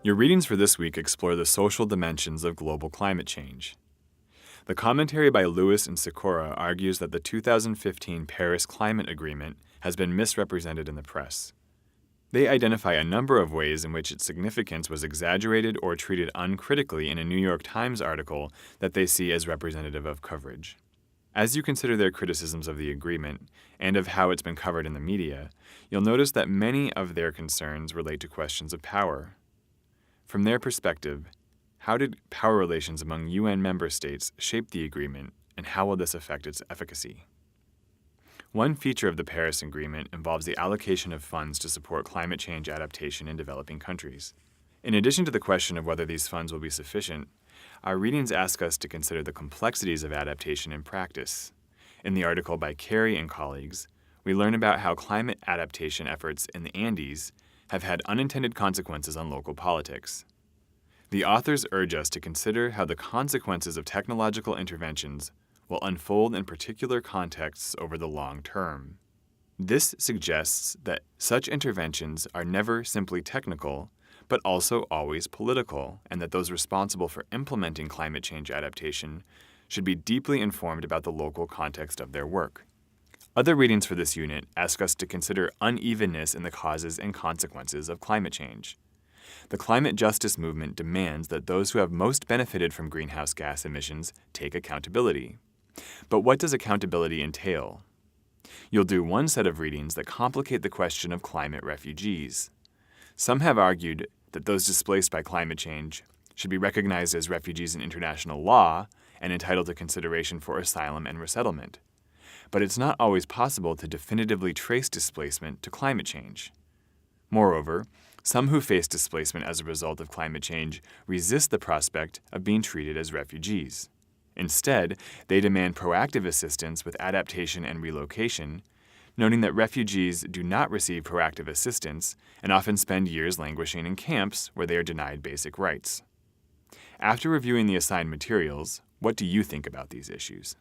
Your readings for this week explore the social dimensions of global climate change. The commentary by Lewis and SICORA argues that the 2015 Paris Climate Agreement has been misrepresented in the press. They identify a number of ways in which its significance was exaggerated or treated uncritically in a New York Times article that they see as representative of coverage. As you consider their criticisms of the agreement and of how it's been covered in the media, you'll notice that many of their concerns relate to questions of power. From their perspective, how did power relations among UN member states shape the agreement, and how will this affect its efficacy? One feature of the Paris Agreement involves the allocation of funds to support climate change adaptation in developing countries. In addition to the question of whether these funds will be sufficient, our readings ask us to consider the complexities of adaptation in practice. In the article by CAREY and colleagues, we learn about how climate adaptation efforts in the Andes have had unintended consequences on local politics. The authors urge us to consider how the consequences of technological interventions will unfold in particular contexts over the long term. This suggests that such interventions are never simply technical, but also always political, and that those responsible for implementing climate change adaptation should be deeply informed about the local context of their work. Other readings for this unit ask us to consider unevenness in the causes and consequences of climate change. The climate justice movement demands that those who have most benefited from greenhouse gas emissions take accountability. But what does accountability entail? You'll do one set of readings that complicate the question of climate refugees. Some have argued that those displaced by climate change should be recognized as refugees in international law and entitled to consideration for asylum and resettlement. But it's not always possible to definitively trace displacement to climate change. Moreover, some who face displacement as a result of climate change resist the prospect of being treated as refugees. Instead, they demand proactive assistance with adaptation and relocation, noting that refugees do not receive proactive assistance and often spend years languishing in camps where they are denied basic rights. After reviewing the assigned materials, what do you think about these issues?